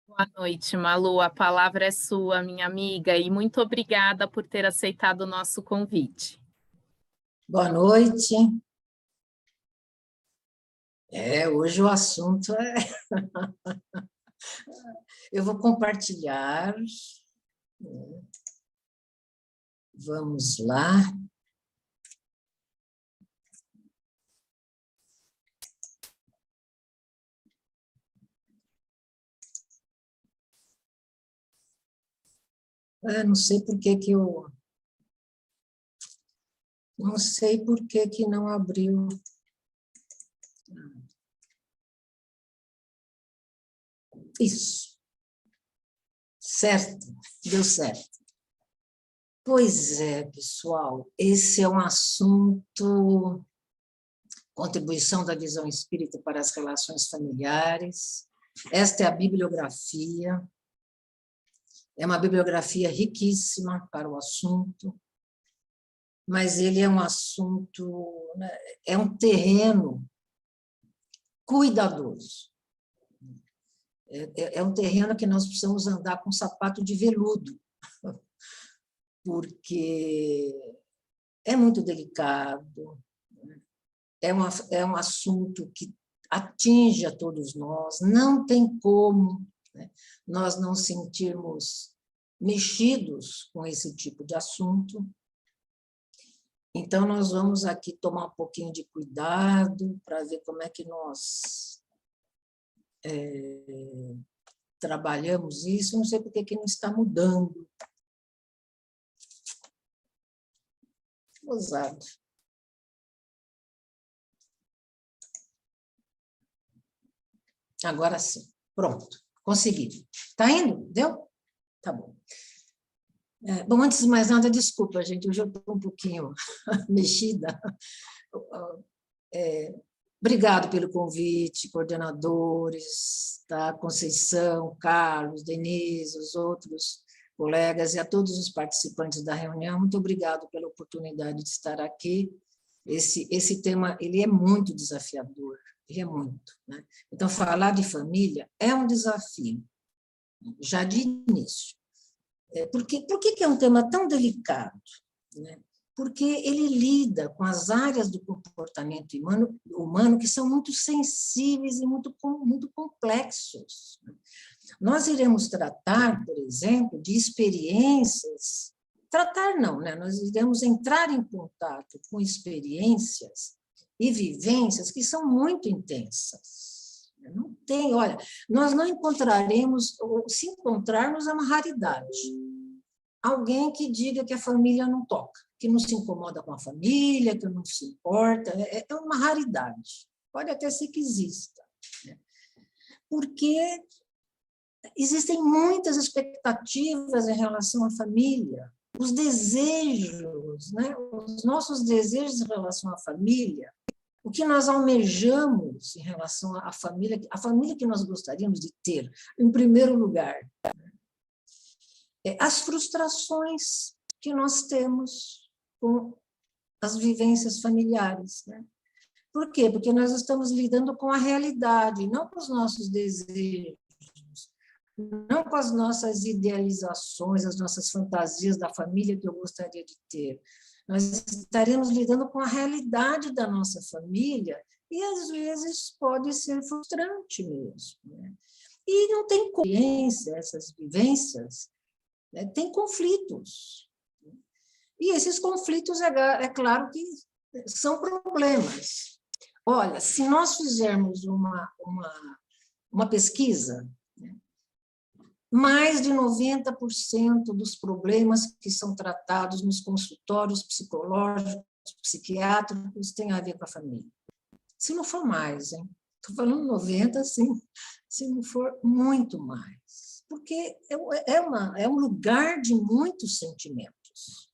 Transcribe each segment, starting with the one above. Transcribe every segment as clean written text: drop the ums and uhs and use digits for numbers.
Boa noite, Malu. A palavra é sua, minha amiga, e muito obrigada por ter aceitado o nosso convite. Boa noite. Hoje o assunto é... Eu vou compartilhar. Vamos lá. Não sei por que que eu... Não sei por que que não abriu. Isso. Certo, deu certo. Pois é, pessoal, esse é um assunto, contribuição da visão espírita para as relações familiares. Esta é a bibliografia, é uma bibliografia riquíssima para o assunto, mas ele é um assunto, né, é um terreno cuidadoso. É um terreno que nós precisamos andar com sapato de veludo, porque é muito delicado, é um assunto que atinge a todos nós, não tem como, né, nós não sentirmos mexidos com esse tipo de assunto. Então, nós vamos aqui tomar um pouquinho de cuidado para ver como é que nós trabalhamos isso. Não sei por que não está mudando. Ousado. Agora sim. Pronto. Consegui. Está indo? Deu? Tá bom. Bom, antes de mais nada, desculpa, gente, hoje eu estou um pouquinho mexida. Obrigado pelo convite, coordenadores, tá? Conceição, Carlos, Denise, os outros colegas e a todos os participantes da reunião. Muito obrigado pela oportunidade de estar aqui. Esse tema ele é muito desafiador, ele é muito, né? Então, falar de família é um desafio, já de início. Por que é um tema tão delicado, né? Porque ele lida com as áreas do comportamento humano que são muito sensíveis e muito complexos. Nós iremos tratar, por exemplo, de experiências, tratar não, né? Nós iremos entrar em contato com experiências e vivências que são muito intensas. Não tem, olha, nós não encontraremos, ou se encontrarmos é uma raridade, alguém que diga que a família não toca, que não se incomoda com a família, que não se importa, é uma raridade. Pode até ser que exista, né? Porque existem muitas expectativas em relação à família, os desejos, né? Os nossos desejos em relação à família, o que nós almejamos em relação à família, a família que nós gostaríamos de ter, em primeiro lugar. As frustrações que nós temos com as vivências familiares, né? Por quê? Porque nós estamos lidando com a realidade, não com os nossos desejos, não com as nossas idealizações, as nossas fantasias da família que eu gostaria de ter. Nós estaremos lidando com a realidade da nossa família e, às vezes, pode ser frustrante mesmo, né? E não tem consciência, essas vivências, né, tem conflitos. E esses conflitos, é claro que são problemas. Olha, se nós fizermos uma pesquisa, né, mais de 90% dos problemas que são tratados nos consultórios psicológicos, psiquiátricos, tem a ver com a família. Se não for mais, hein? Estou falando 90%, sim, se não for muito mais. Porque é um lugar de muitos sentimentos.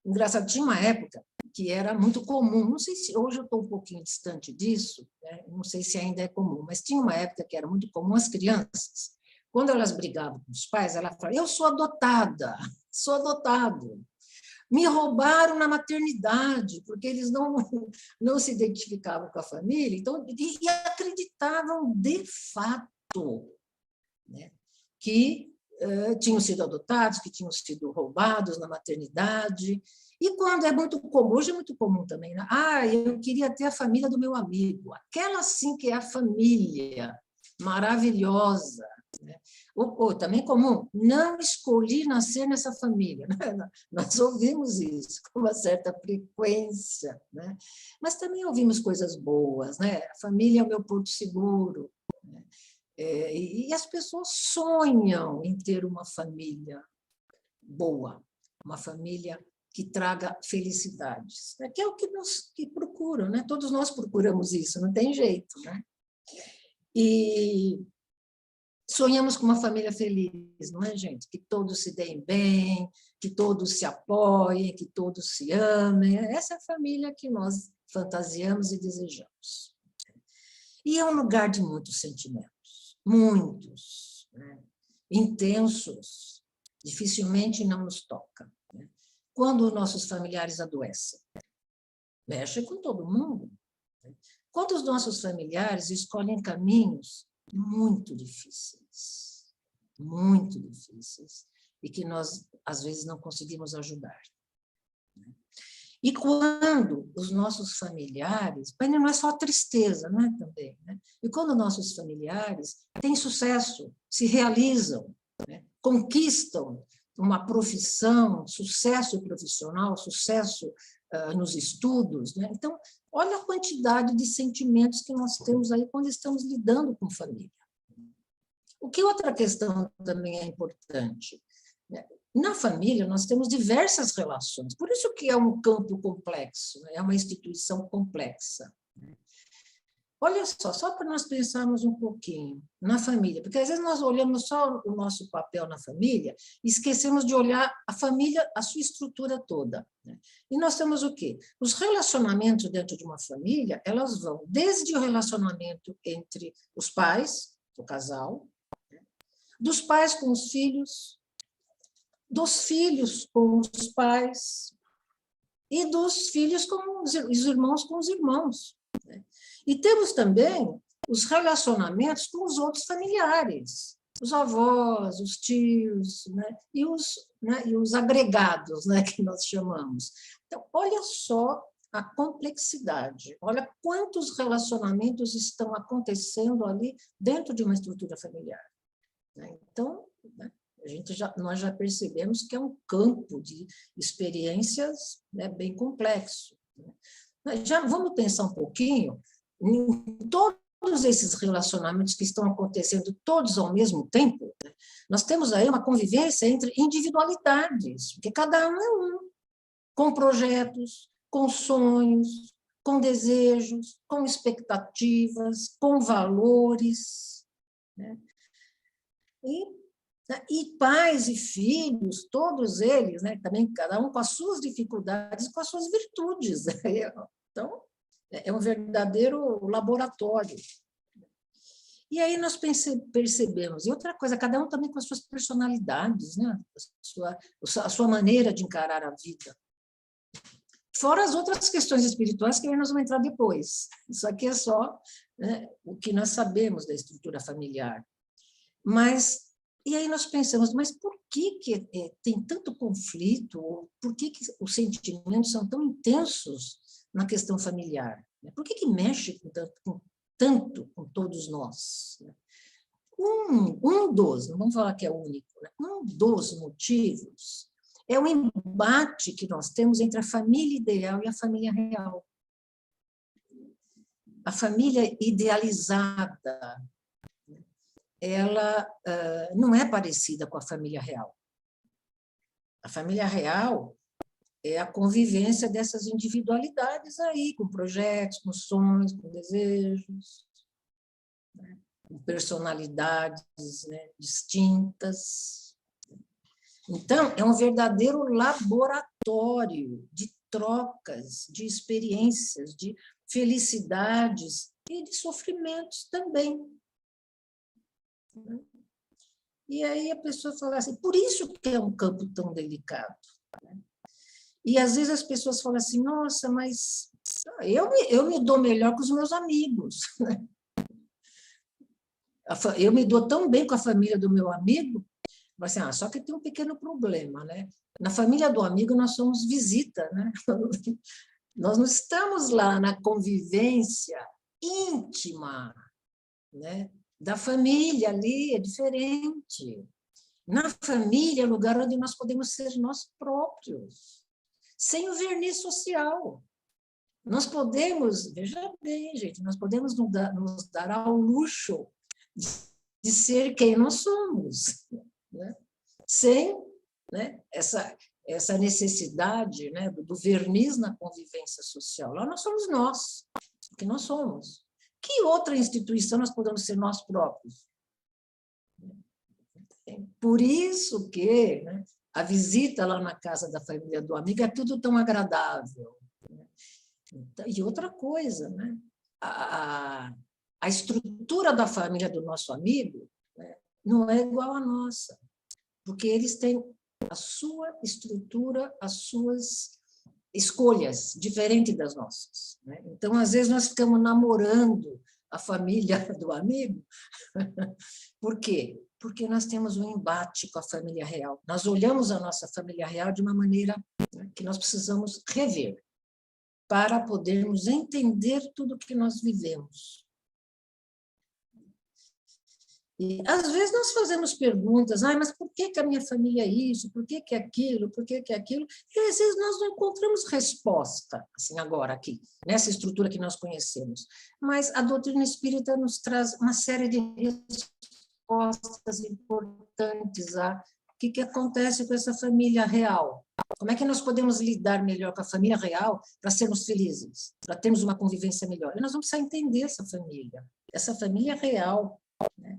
Engraçado, tinha uma época que era muito comum, não sei se hoje eu estou um pouquinho distante disso, né? Não sei se ainda é comum, mas tinha uma época que era muito comum as crianças, quando elas brigavam com os pais, elas falavam, eu sou adotada, sou adotado. Me roubaram na maternidade, porque eles não se identificavam com a família, então, e acreditavam de fato né, que tinham sido adotados, que tinham sido roubados na maternidade. E quando é muito comum, hoje é muito comum também, né? Eu queria ter a família do meu amigo, aquela sim que é a família maravilhosa, né? Ou também comum, não escolhi nascer nessa família, né? Nós ouvimos isso com uma certa frequência, né? Mas também ouvimos coisas boas, né? A família é o meu porto seguro, né? E as pessoas sonham em ter uma família boa, uma família que traga felicidades, que é o que procuram, né? Todos nós procuramos isso, não tem jeito, né? E sonhamos com uma família feliz, não é, gente? Que todos se deem bem, que todos se apoiem, que todos se amem. Essa é a família que nós fantasiamos e desejamos. E é um lugar de muitos sentimentos, muitos, né? Intensos, dificilmente não nos toca, né? Quando nossos familiares adoecem, mexe com todo mundo, né? Quando os nossos familiares escolhem caminhos muito difíceis, e que nós, às vezes, não conseguimos ajudar. E quando os nossos familiares, mas não é só tristeza, né, também, né? E quando nossos familiares têm sucesso, se realizam, né, conquistam uma profissão, sucesso profissional, sucesso nos estudos, né? Então, olha a quantidade de sentimentos que nós temos aí quando estamos lidando com família. O que outra questão também é importante? Na família, nós temos diversas relações, por isso que é um campo complexo, é uma instituição complexa. Olha só para nós pensarmos um pouquinho na família, porque às vezes nós olhamos só o nosso papel na família e esquecemos de olhar a família, a sua estrutura toda, né? E nós temos o quê? Os relacionamentos dentro de uma família, elas vão desde o relacionamento entre os pais, o casal, né? Dos pais com os filhos, dos filhos com os pais e dos filhos com os irmãos com os irmãos, né? E temos também os relacionamentos com os outros familiares, os avós, os tios, né? E os agregados, né? Que nós chamamos. Então, olha só a complexidade, olha quantos relacionamentos estão acontecendo ali dentro de uma estrutura familiar, né? Então, né? Nós já percebemos que é um campo de experiências, né, bem complexo, né? Já vamos pensar um pouquinho em todos esses relacionamentos que estão acontecendo todos ao mesmo tempo, né? Nós temos aí uma convivência entre individualidades, porque cada um é um, com projetos, com sonhos, com desejos, com expectativas, com valores, né? E pais e filhos, todos eles, né, também cada um com as suas dificuldades, com as suas virtudes. Então, é um verdadeiro laboratório. E aí nós percebemos, e outra coisa, cada um também com as suas personalidades, né, a sua maneira de encarar a vida. Fora as outras questões espirituais que nós vamos entrar depois. Isso aqui é só, né, o que nós sabemos da estrutura familiar. E aí nós pensamos, mas por que tem tanto conflito? Por que os sentimentos são tão intensos na questão familiar? Por que mexe tanto com todos nós? Não vamos falar que é o único, né? Um dos motivos é o embate que nós temos entre a família ideal e a família real. A família idealizada, ela não é parecida com a família real. A família real é a convivência dessas individualidades aí, com projetos, com sonhos, com desejos, né? Com personalidades, né, distintas. Então, é um verdadeiro laboratório de trocas, de experiências, de felicidades e de sofrimentos também. E aí a pessoa fala assim, por isso que é um campo tão delicado. E às vezes as pessoas falam assim, nossa, mas eu me dou melhor com os meus amigos. Eu me dou tão bem com a família do meu amigo, assim, só que tem um pequeno problema, né? Na família do amigo nós somos visita, né? Nós não estamos lá na convivência íntima, né? Da família ali, é diferente. Na família é o lugar onde nós podemos ser nós próprios, sem o verniz social. Nós podemos, veja bem, gente, nós podemos nos dar ao luxo de ser quem nós somos, né? Sem, né, essa necessidade, né, do verniz na convivência social. Lá nós somos nós, o que nós somos. Que outra instituição nós podemos ser nós próprios? Por isso que, né, a visita lá na casa da família do amigo é tudo tão agradável. E outra coisa, né, a estrutura da família do nosso amigo, né, não é igual à nossa, porque eles têm a sua estrutura, as suas escolhas, diferente das nossas, né? Então, às vezes, nós ficamos namorando a família do amigo. Por quê? Porque nós temos um embate com a família real. Nós olhamos a nossa família real de uma maneira, né, que nós precisamos rever para podermos entender tudo que nós vivemos. E, às vezes, nós fazemos perguntas, mas por que a minha família é isso? Por que aquilo? Por que aquilo? E, às vezes, nós não encontramos resposta, assim, agora, aqui, nessa estrutura que nós conhecemos. Mas a doutrina espírita nos traz uma série de respostas importantes a o que acontece com essa família real. Como é que nós podemos lidar melhor com a família real para sermos felizes, para termos uma convivência melhor? E nós vamos precisar entender essa família real, né?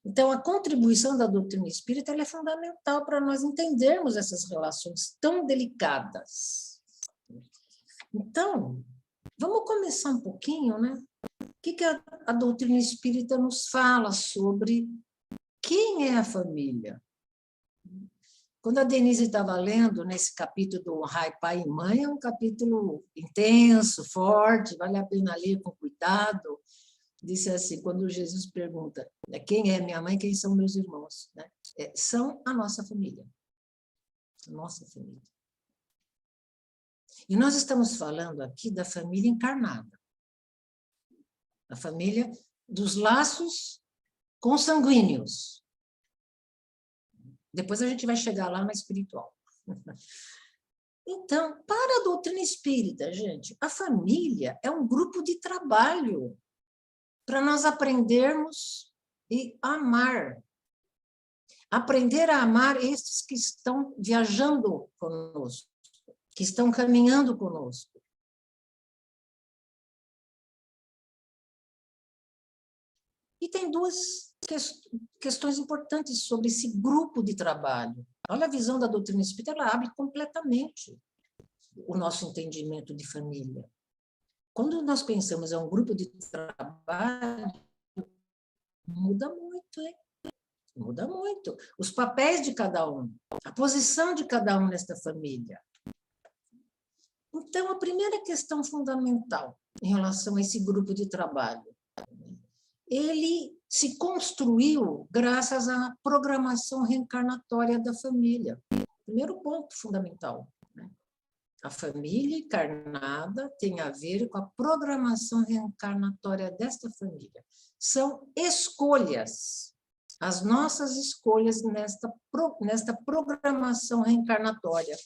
Então, a contribuição da doutrina espírita ela é fundamental para nós entendermos essas relações tão delicadas. Então, vamos começar um pouquinho, né? O que a doutrina espírita nos fala sobre quem é a família? Quando a Denise estava lendo nesse capítulo do Honrai Pai e Mãe, é um capítulo intenso, forte, vale a pena ler com cuidado. Disse assim, quando Jesus pergunta, né, quem é minha mãe, quem são meus irmãos? Né? São a nossa família. A nossa família. E nós estamos falando aqui da família encarnada. A família dos laços consanguíneos. Depois a gente vai chegar lá na espiritual. Então, para a doutrina espírita, gente, a família é um grupo de trabalho para nós aprendermos e amar. Aprender a amar esses que estão viajando conosco, que estão caminhando conosco. E tem duas questões importantes sobre esse grupo de trabalho. Olha, a visão da doutrina espírita, ela abre completamente o nosso entendimento de família. Quando nós pensamos em um grupo de trabalho, muda muito, hein? Muda muito. Os papéis de cada um, a posição de cada um nesta família. Então, a primeira questão fundamental em relação a esse grupo de trabalho, ele se construiu graças à programação reencarnatória da família. Primeiro ponto fundamental. A família encarnada tem a ver com a programação reencarnatória desta família. São escolhas, as nossas escolhas nesta programação reencarnatória.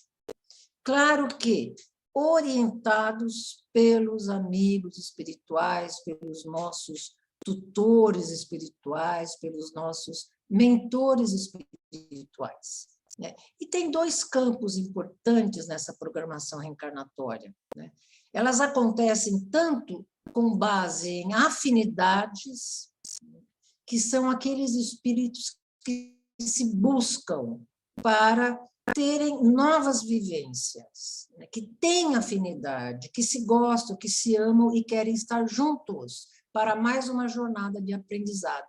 Claro que orientados pelos amigos espirituais, pelos nossos tutores espirituais, pelos nossos mentores espirituais. E tem dois campos importantes nessa programação reencarnatória. Elas acontecem tanto com base em afinidades, que são aqueles espíritos que se buscam para terem novas vivências, que têm afinidade, que se gostam, que se amam e querem estar juntos para mais uma jornada de aprendizado.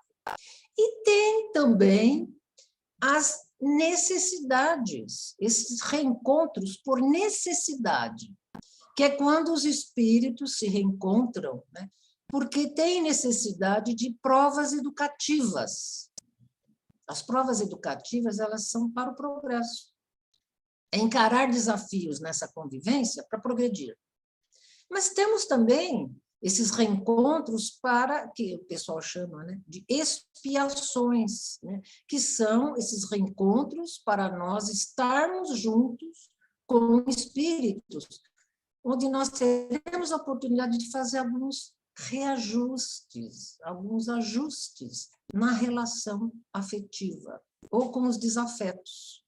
E tem também as necessidades, esses reencontros por necessidade, que é quando os espíritos se reencontram, porque tem necessidade de provas educativas. As provas educativas, elas são para o progresso. É encarar desafios nessa convivência para progredir. Mas temos também esses reencontros para, que o pessoal chama, né, de expiações, né, que são esses reencontros para nós estarmos juntos com espíritos, onde nós teremos a oportunidade de fazer alguns reajustes, alguns ajustes na relação afetiva ou com os desafetos.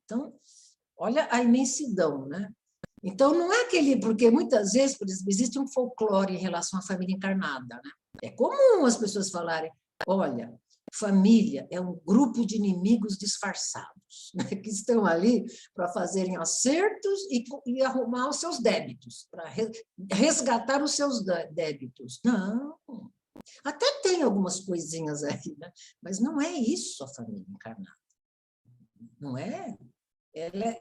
Então, olha a imensidão, né? Então, não é aquele... Porque, muitas vezes, por exemplo, existe um folclore em relação à família encarnada, né? É comum as pessoas falarem, olha, família é um grupo de inimigos disfarçados, né? Que estão ali para fazerem acertos e arrumar os seus débitos, para resgatar os seus débitos. Não, até tem algumas coisinhas aí, né? Mas não é isso a família encarnada. Não é? Ela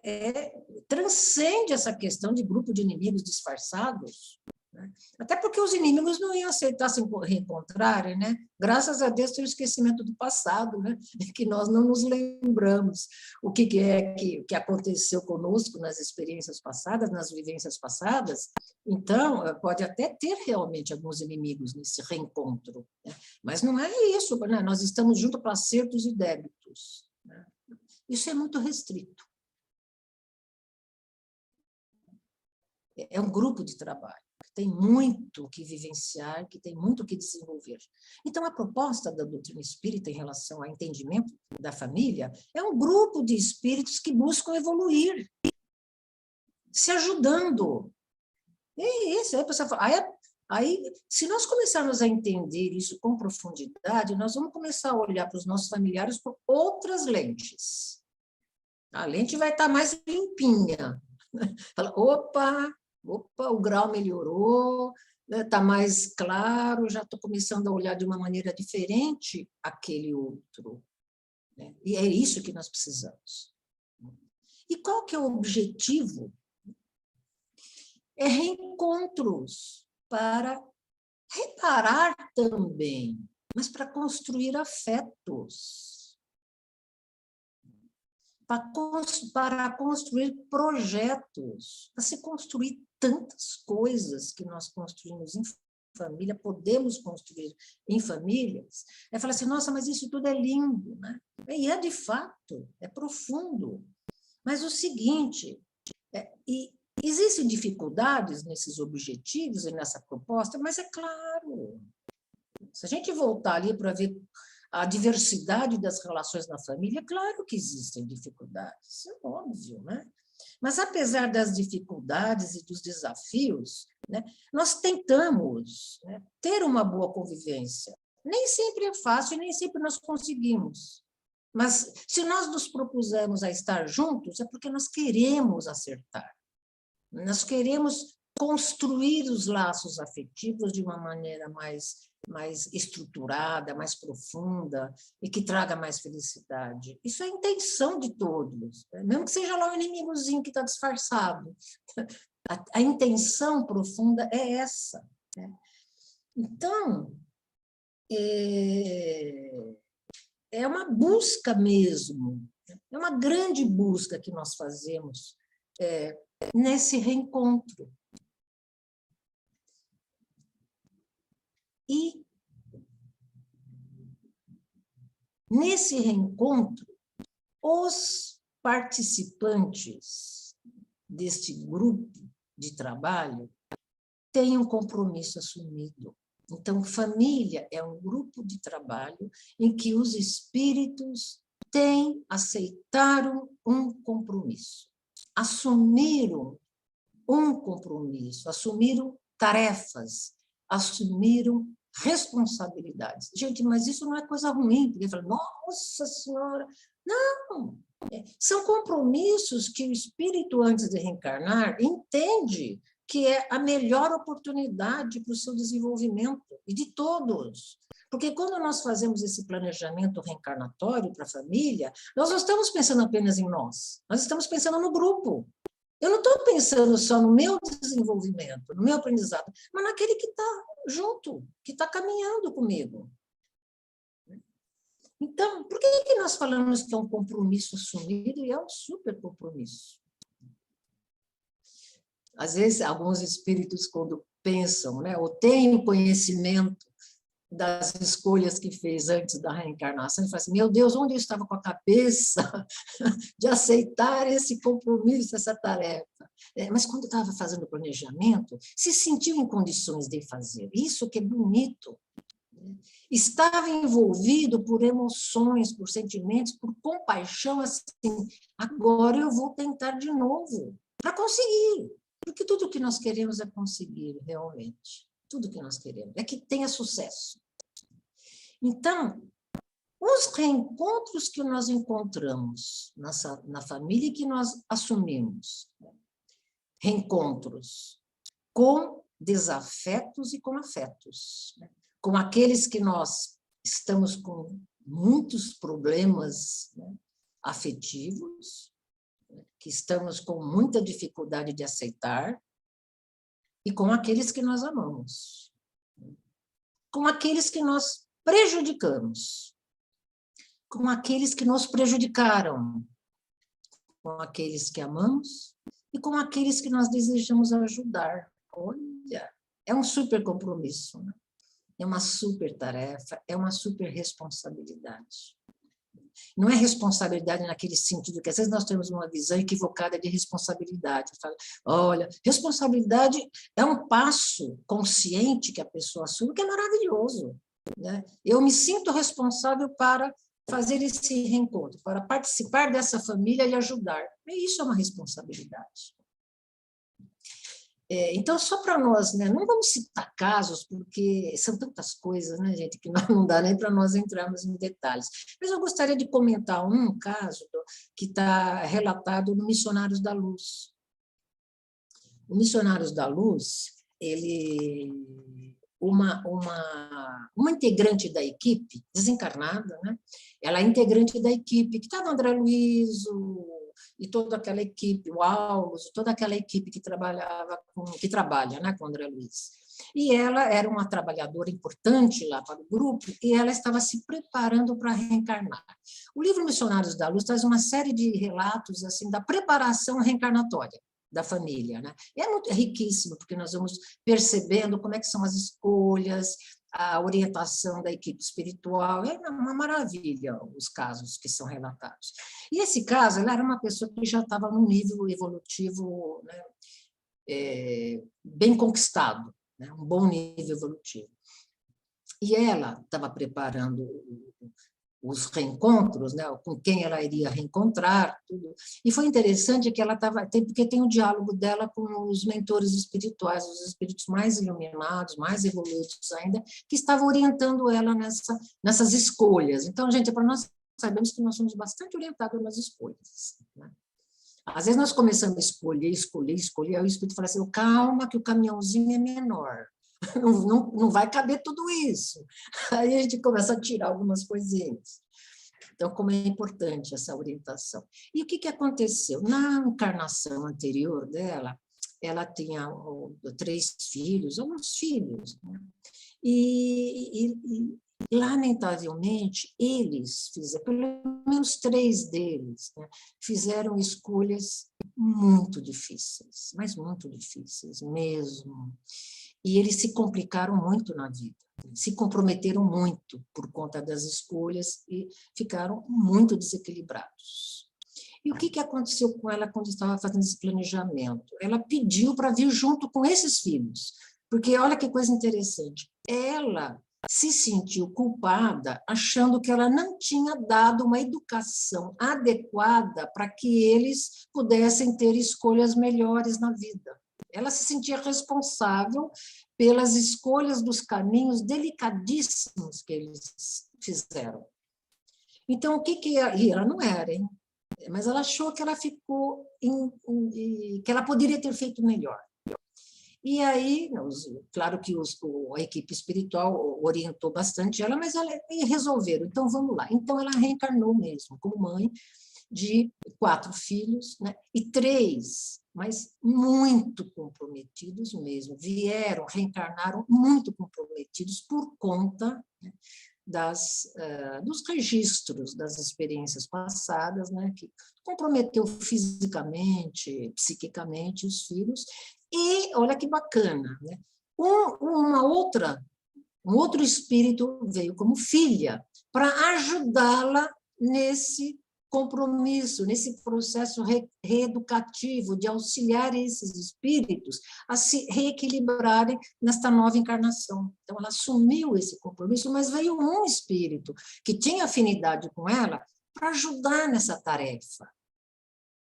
transcende essa questão de grupo de inimigos disfarçados, né? Até porque os inimigos não iam aceitar se reencontrarem, né? Graças a Deus tem o esquecimento do passado, né? Que nós não nos lembramos o que aconteceu conosco nas experiências passadas, nas vivências passadas. Então, pode até ter realmente alguns inimigos nesse reencontro, né? Mas não é isso, né? Nós estamos juntos para acertos e débitos, né? Isso é muito restrito. É um grupo de trabalho, que tem muito que vivenciar, que tem muito que desenvolver. Então, a proposta da doutrina espírita em relação ao entendimento da família é um grupo de espíritos que buscam evoluir, se ajudando. É isso, aí a pessoa fala, aí, se nós começarmos a entender isso com profundidade, nós vamos começar a olhar para os nossos familiares por outras lentes. A lente vai estar mais limpinha. Fala, opa, o grau melhorou, está mais claro, já estou começando a olhar de uma maneira diferente aquele outro, né? E é isso que nós precisamos. E qual que é o objetivo? É reencontros para reparar também, mas para construir afetos. Para construir projetos, para se construir tantas coisas que nós construímos em família, podemos construir em famílias. É falar assim, nossa, mas isso tudo é lindo, né? E é de fato, é profundo. Mas o seguinte, e existem dificuldades nesses objetivos e nessa proposta, mas é claro, se a gente voltar ali para ver a diversidade das relações na família, é claro que existem dificuldades, isso é óbvio, né? Mas, apesar das dificuldades e dos desafios, né, nós tentamos, né, ter uma boa convivência. Nem sempre é fácil, nem sempre nós conseguimos. Mas, se nós nos propusemos a estar juntos, é porque nós queremos acertar. Nós queremos construir os laços afetivos de uma maneira mais estruturada, mais profunda, e que traga mais felicidade. Isso é a intenção de todos, né? Mesmo que seja lá um inimigozinho que está disfarçado. A intenção profunda é essa, né? Então, é uma busca mesmo, é uma grande busca que nós fazemos nesse reencontro. E, nesse reencontro, os participantes deste grupo de trabalho têm um compromisso assumido. Então, família é um grupo de trabalho em que os espíritos aceitaram um compromisso, assumiram um compromisso, assumiram tarefas, assumiram responsabilidades. Gente, mas isso não é coisa ruim, porque fala, nossa Senhora, não, são compromissos que o espírito, antes de reencarnar, entende que é a melhor oportunidade para o seu desenvolvimento, e de todos. Porque quando nós fazemos esse planejamento reencarnatório para a família, nós não estamos pensando apenas em nós estamos pensando no grupo. Eu não estou pensando só no meu desenvolvimento, no meu aprendizado, mas naquele que está junto, que está caminhando comigo. Então, por que nós falamos que é um compromisso assumido e é um super compromisso? Às vezes, alguns espíritos, quando pensam, né, ou têm conhecimento das escolhas que fez antes da reencarnação, falam assim, meu Deus, onde eu estava com a cabeça de aceitar esse compromisso, essa tarefa? Mas quando estava fazendo o planejamento, se sentiu em condições de fazer. Isso que é bonito. Estava envolvido por emoções, por sentimentos, por compaixão, assim, agora eu vou tentar de novo, para conseguir. Porque tudo que nós queremos é conseguir, realmente. Tudo que nós queremos é que tenha sucesso. Então, os reencontros que nós encontramos na família e que nós assumimos, reencontros com desafetos e com afetos, com aqueles que nós estamos com muitos problemas, né, afetivos, que estamos com muita dificuldade de aceitar, e com aqueles que nós amamos, com aqueles que nós prejudicamos, com aqueles que nos prejudicaram, com aqueles que amamos e com aqueles que nós desejamos ajudar. Olha, é um super compromisso, né? É uma super tarefa, é uma super responsabilidade. Não é responsabilidade naquele sentido que às vezes nós temos uma visão equivocada de responsabilidade. Olha, responsabilidade é um passo consciente que a pessoa assume, que é maravilhoso, né? Eu me sinto responsável para fazer esse reencontro, para participar dessa família e ajudar. E isso é uma responsabilidade. Então, só para nós, né, não vamos citar casos, porque são tantas coisas, né, gente, que não dá nem para nós entrarmos em detalhes. Mas eu gostaria de comentar um caso que está relatado no Missionários da Luz. O Missionários da Luz, uma integrante da equipe, desencarnada, né, ela é integrante da equipe, que estava André Luiz, e toda aquela equipe, o Aulos, toda aquela equipe que trabalha, né, com o André Luiz. E ela era uma trabalhadora importante lá para o grupo, e ela estava se preparando para reencarnar. O livro Missionários da Luz traz uma série de relatos assim da preparação reencarnatória da família, né? E é riquíssimo, porque nós vamos percebendo como é que são as escolhas, a orientação da equipe espiritual, é uma maravilha os casos que são relatados. E esse caso, ela era uma pessoa que já estava num nível evolutivo, né, bem conquistado, né, um bom nível evolutivo. E ela estava preparando os reencontros, né, com quem ela iria reencontrar, tudo. E foi interessante que ela estava, porque tem o diálogo dela com os mentores espirituais, os espíritos mais iluminados, mais evoluídos ainda, que estavam orientando ela nessas escolhas. Então, gente, para nós sabemos que nós somos bastante orientados nas escolhas, né? Às vezes nós começamos a escolher, aí o espírito fala assim, calma que o caminhãozinho é menor. Não vai caber tudo isso. Aí a gente começa a tirar algumas coisinhas. Então, como é importante essa orientação. E o que aconteceu? Na encarnação anterior dela, ela tinha 3 filhos, alguns filhos, né? E lamentavelmente, eles fizeram, pelo menos 3 deles, né, fizeram escolhas muito difíceis, mas muito difíceis mesmo. E eles se complicaram muito na vida, se comprometeram muito por conta das escolhas e ficaram muito desequilibrados. E o que aconteceu com ela quando estava fazendo esse planejamento? Ela pediu para vir junto com esses filhos, porque olha que coisa interessante, ela se sentiu culpada, achando que ela não tinha dado uma educação adequada para que eles pudessem ter escolhas melhores na vida. Ela se sentia responsável pelas escolhas dos caminhos delicadíssimos que eles fizeram. Então, o que ela não era, hein? Mas ela achou que ela ficou que ela poderia ter feito melhor. E aí, claro que a equipe espiritual orientou bastante ela, mas resolveram, então vamos lá. Então ela reencarnou mesmo, como mãe de 4 filhos, né? E 3, mas muito comprometidos mesmo, reencarnaram muito comprometidos por conta, né, dos registros das experiências passadas, né, que comprometeu fisicamente, psiquicamente os filhos. E olha que bacana, né? Um outro espírito veio como filha para ajudá-la nesse compromisso, nesse processo reeducativo de auxiliar esses espíritos a se reequilibrarem nesta nova encarnação. Então, ela assumiu esse compromisso, mas veio um espírito que tinha afinidade com ela para ajudar nessa tarefa.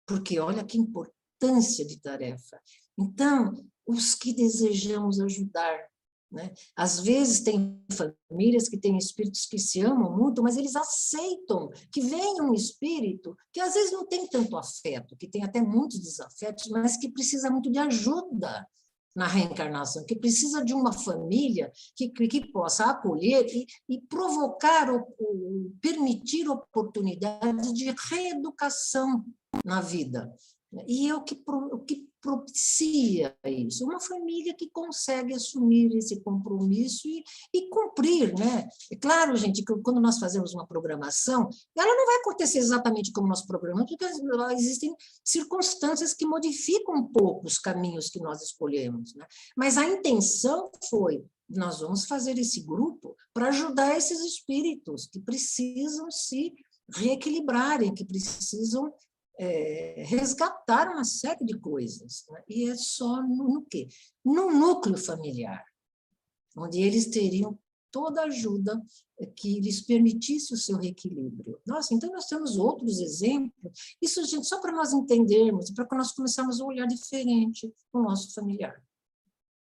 Porque olha que importância de tarefa. Então, os que desejamos ajudar, né? Às vezes tem famílias que têm espíritos que se amam muito, mas eles aceitam que venha um espírito que às vezes não tem tanto afeto, que tem até muitos desafetos, mas que precisa muito de ajuda na reencarnação, que precisa de uma família que possa acolher e provocar, permitir oportunidades de reeducação na vida. E é o que propicia isso, uma família que consegue assumir esse compromisso e cumprir, né? É claro, gente, que quando nós fazemos uma programação, ela não vai acontecer exatamente como nós programamos, porque existem circunstâncias que modificam um pouco os caminhos que nós escolhemos, né? Mas a intenção foi, nós vamos fazer esse grupo para ajudar esses espíritos que precisam se reequilibrarem, que precisam resgatar uma série de coisas, né? E é só no quê? No núcleo familiar, onde eles teriam toda a ajuda que lhes permitisse o seu reequilíbrio. Nossa, então nós temos outros exemplos. Isso, gente, só para nós entendermos, para que nós começarmos a olhar diferente o nosso familiar.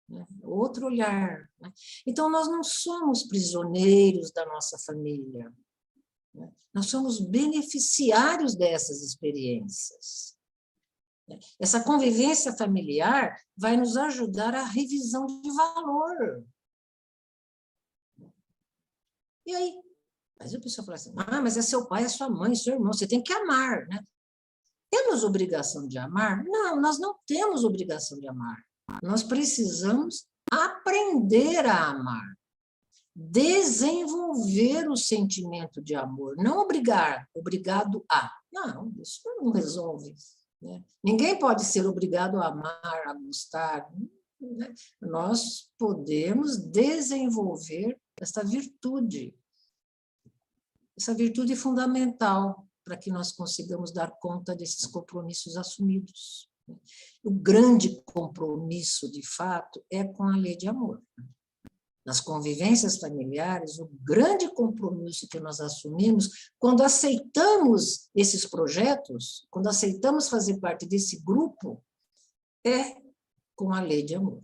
Né? Outro olhar. Né? Então, nós não somos prisioneiros da nossa família. Nós somos beneficiários dessas experiências. Essa convivência familiar vai nos ajudar à revisão de valor. E aí? Mas a pessoa fala assim, mas é seu pai, é sua mãe, é seu irmão, você tem que amar, né? Temos obrigação de amar? Não, nós não temos obrigação de amar. Nós precisamos aprender a amar. Desenvolver o sentimento de amor, não obrigado a. Não, isso não resolve. Né? Ninguém pode ser obrigado a amar, a gostar. Né? Nós podemos desenvolver essa virtude. Essa virtude fundamental para que nós consigamos dar conta desses compromissos assumidos. O grande compromisso, de fato, é com a lei de amor. Nas convivências familiares, o grande compromisso que nós assumimos, quando aceitamos esses projetos, quando aceitamos fazer parte desse grupo, é com a lei de amor.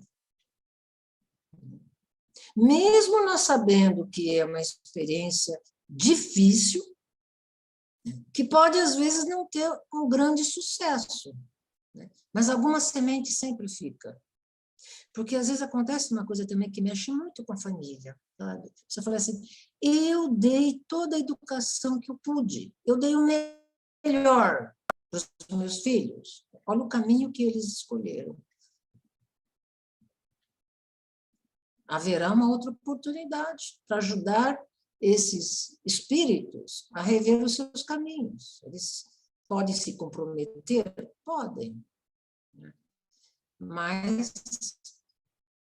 Mesmo nós sabendo que é uma experiência difícil, que pode, às vezes, não ter um grande sucesso, né? Mas alguma semente sempre fica. Porque, às vezes, acontece uma coisa também que mexe muito com a família. Sabe? Você fala assim, eu dei toda a educação que eu pude, eu dei o melhor para os meus filhos. Olha o caminho que eles escolheram. Haverá uma outra oportunidade para ajudar esses espíritos a rever os seus caminhos. Eles podem se comprometer? Podem. Mas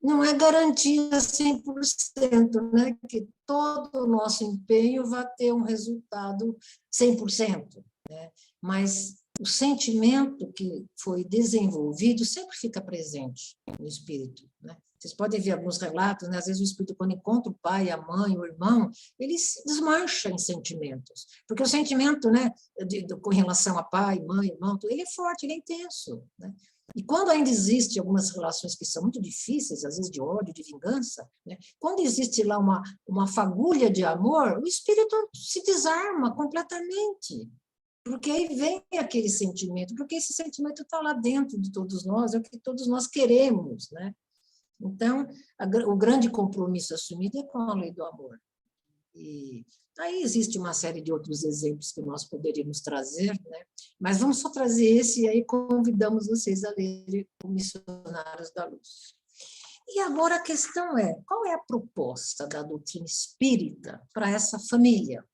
não é garantia 100%, né? Que todo o nosso empenho vai ter um resultado 100%. Né? Mas o sentimento que foi desenvolvido sempre fica presente no espírito. Né? Vocês podem ver alguns relatos, né? Às vezes o espírito, quando encontra o pai, a mãe, o irmão, ele se desmancha em sentimentos. Porque o sentimento, né, com relação a pai, mãe, irmão, ele é forte, ele é intenso. Né? E quando ainda existem algumas relações que são muito difíceis, às vezes de ódio, de vingança, né? Quando existe lá uma fagulha de amor, o espírito se desarma completamente. Porque aí vem aquele sentimento, porque esse sentimento está lá dentro de todos nós, é o que todos nós queremos, né? Então, o grande compromisso assumido é com a lei do amor. E aí existe uma série de outros exemplos que nós poderíamos trazer, né? Mas vamos só trazer esse, e aí convidamos vocês a lerem o Missionários da Luz. E agora a questão é, qual é a proposta da doutrina espírita para essa família?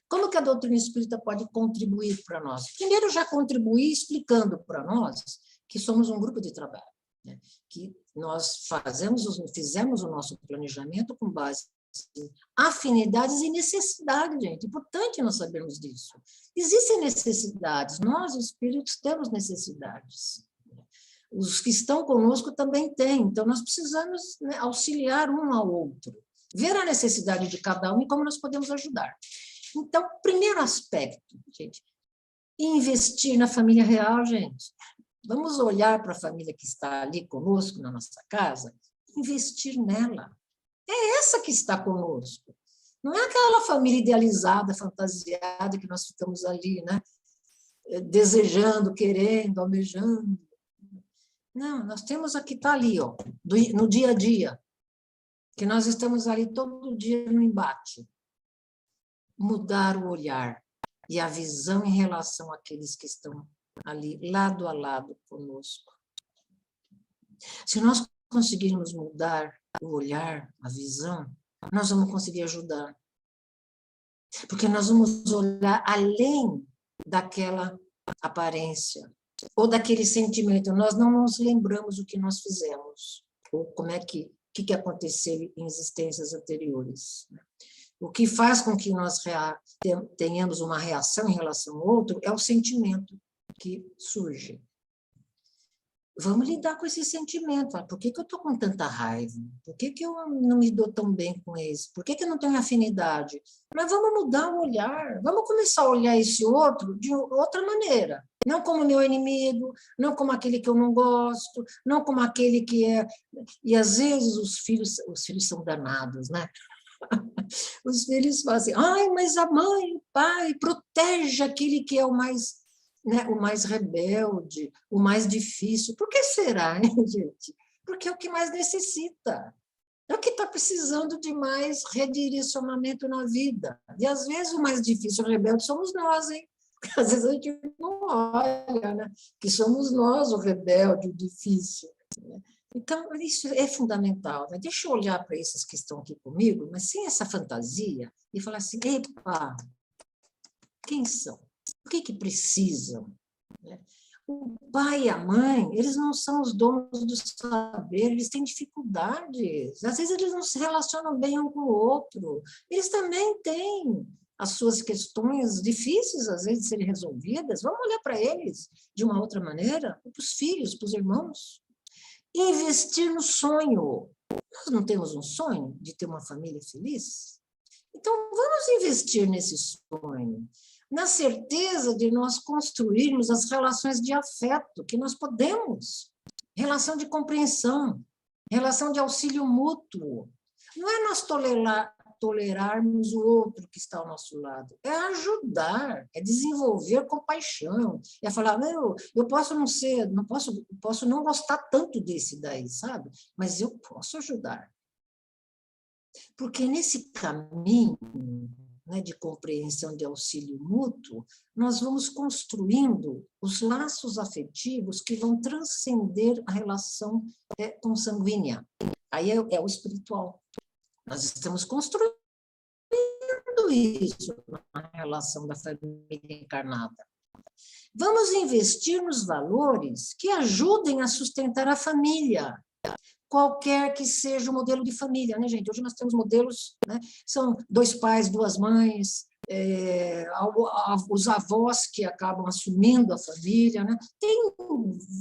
Como que a doutrina espírita pode contribuir para nós? Primeiro, já contribuir explicando para nós que somos um grupo de trabalho, né? Que nós fizemos o nosso planejamento com base em afinidades e necessidades, gente. É importante nós sabermos disso. Existem necessidades, nós, espíritos, temos necessidades. Os que estão conosco também têm, então nós precisamos, né, auxiliar um ao outro, ver a necessidade de cada um e como nós podemos ajudar. Então, primeiro aspecto, gente, investir na família real, gente. Vamos olhar para a família que está ali conosco, na nossa casa, investir nela. É essa que está conosco. Não é aquela família idealizada, fantasiada, que nós ficamos ali, né, desejando, querendo, almejando. Não, nós temos a que está ali, ó, no dia a dia, que nós estamos ali todo dia no embate. Mudar o olhar e a visão em relação àqueles que estão ali, lado a lado conosco. Se nós conseguirmos mudar o olhar, a visão, nós vamos conseguir ajudar. Porque nós vamos olhar além daquela aparência ou daquele sentimento. Nós não nos lembramos o que nós fizemos, ou como é que aconteceu em existências anteriores. O que faz com que nós tenhamos uma reação em relação ao outro é o sentimento que surge. Vamos lidar com esse sentimento. Por que eu estou com tanta raiva? Por que eu não me dou tão bem com esse? Por que eu não tenho afinidade? Mas vamos mudar o olhar. Vamos começar a olhar esse outro de outra maneira. Não como meu inimigo, não como aquele que eu não gosto, não como aquele que é... E, às vezes, os filhos são danados, né? Os filhos fazem, mas a mãe, o pai, protege aquele que é o mais... né, o mais rebelde, o mais difícil. Por que será, hein, gente? Porque é o que mais necessita. É o que está precisando de mais redirecionamento na vida. E, às vezes, o mais difícil, o rebelde, somos nós, hein? Porque, às vezes, a gente não olha, né? Que somos nós o rebelde, o difícil. Né? Então, isso é fundamental. Né? Deixa eu olhar para esses que estão aqui comigo, mas sem essa fantasia, e falar assim, epa, quem são? O que precisam? O pai e a mãe, eles não são os donos do saber, eles têm dificuldades. Às vezes, eles não se relacionam bem um com o outro. Eles também têm as suas questões difíceis, às vezes, de serem resolvidas. Vamos olhar para eles de uma outra maneira, para os filhos, para os irmãos. Investir no sonho. Nós não temos um sonho de ter uma família feliz? Então, vamos investir nesse sonho, na certeza de nós construirmos as relações de afeto que nós podemos, relação de compreensão, relação de auxílio mútuo. Não é nós tolerarmos o outro que está ao nosso lado, é ajudar, é desenvolver compaixão, é falar, eu posso não ser, posso não gostar tanto desse daí, sabe? Mas eu posso ajudar. Porque nesse caminho, né, de compreensão de auxílio mútuo, nós vamos construindo os laços afetivos que vão transcender a relação consanguínea. Aí é o espiritual. Nós estamos construindo isso na relação da família encarnada. Vamos investir nos valores que ajudem a sustentar a família, qualquer que seja o modelo de família, né, gente? Hoje nós temos modelos, né? São 2 pais, 2 mães, os avós que acabam assumindo a família, né? Tem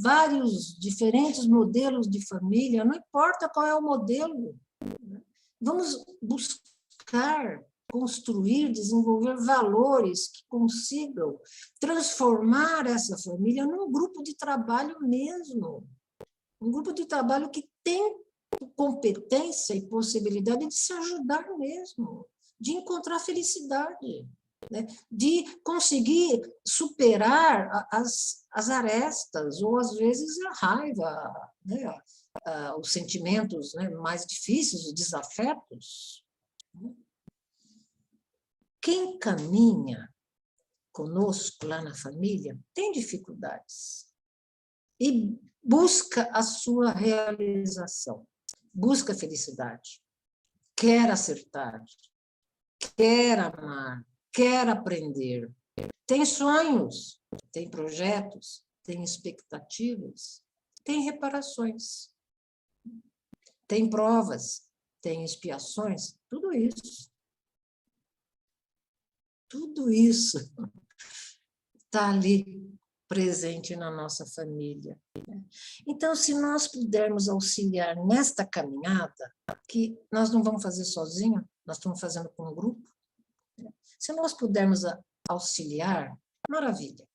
vários diferentes modelos de família, não importa qual é o modelo. Né? Vamos buscar construir, desenvolver valores que consigam transformar essa família num grupo de trabalho mesmo. Um grupo de trabalho que tem competência e possibilidade de se ajudar mesmo, de encontrar felicidade, né? De conseguir superar as arestas, ou às vezes a raiva, né? os sentimentos, né, mais difíceis, os desafetos. Quem caminha conosco lá na família tem dificuldades e busca a sua realização, busca a felicidade, quer acertar, quer amar, quer aprender, tem sonhos, tem projetos, tem expectativas, tem reparações, tem provas, tem expiações, tudo isso. Tudo isso está ali presente na nossa família. Então, se nós pudermos auxiliar nesta caminhada, que nós não vamos fazer sozinho, nós estamos fazendo com um grupo, se nós pudermos auxiliar, maravilha.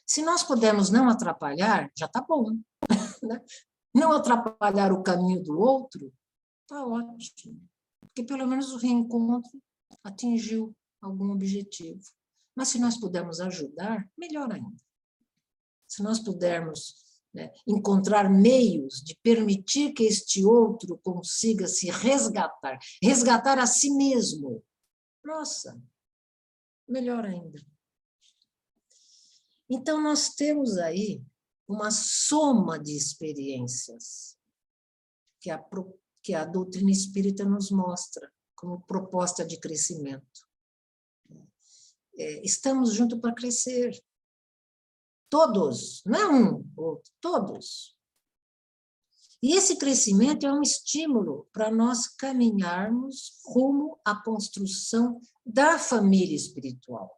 Se nós pudermos não atrapalhar, já está bom. Né? Não atrapalhar o caminho do outro, está ótimo. Porque pelo menos o reencontro atingiu algum objetivo. Mas se nós pudermos ajudar, melhor ainda. Se nós pudermos, né, encontrar meios de permitir que este outro consiga se resgatar, resgatar a si mesmo, nossa, melhor ainda. Então, nós temos aí uma soma de experiências que a doutrina espírita nos mostra como proposta de crescimento. Estamos juntos para crescer. Todos, não é um, outro, todos. E esse crescimento é um estímulo para nós caminharmos rumo à construção da família espiritual.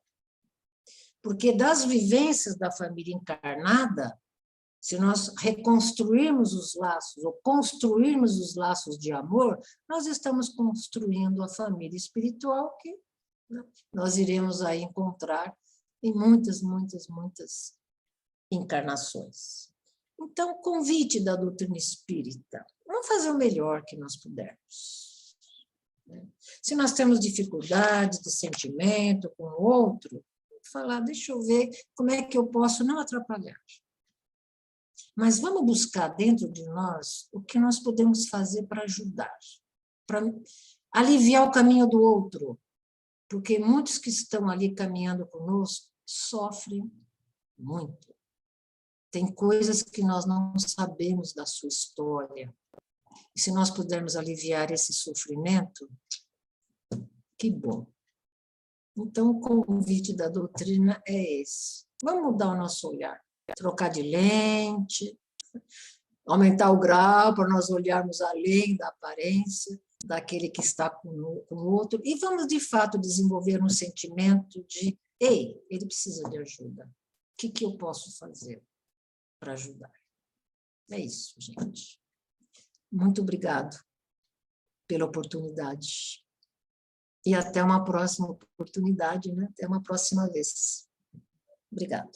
Porque das vivências da família encarnada, se nós reconstruirmos os laços, ou construirmos os laços de amor, nós estamos construindo a família espiritual que nós iremos aí encontrar em muitas, muitas, muitas encarnações. Então, convite da doutrina espírita, vamos fazer o melhor que nós pudermos. Se nós temos dificuldades de sentimento com o outro, falar, deixa eu ver como é que eu posso não atrapalhar. Mas vamos buscar dentro de nós o que nós podemos fazer para ajudar, para aliviar o caminho do outro, porque muitos que estão ali caminhando conosco sofrem muito. Tem coisas que nós não sabemos da sua história. E se nós pudermos aliviar esse sofrimento, que bom. Então, o convite da doutrina é esse. Vamos mudar o nosso olhar, trocar de lente, aumentar o grau para nós olharmos além da aparência daquele que está com o outro e vamos, de fato, desenvolver um sentimento de ei, ele precisa de ajuda. O que eu posso fazer para ajudar? É isso, gente. Muito obrigado pela oportunidade. E até uma próxima oportunidade, né? Até uma próxima vez. Obrigada.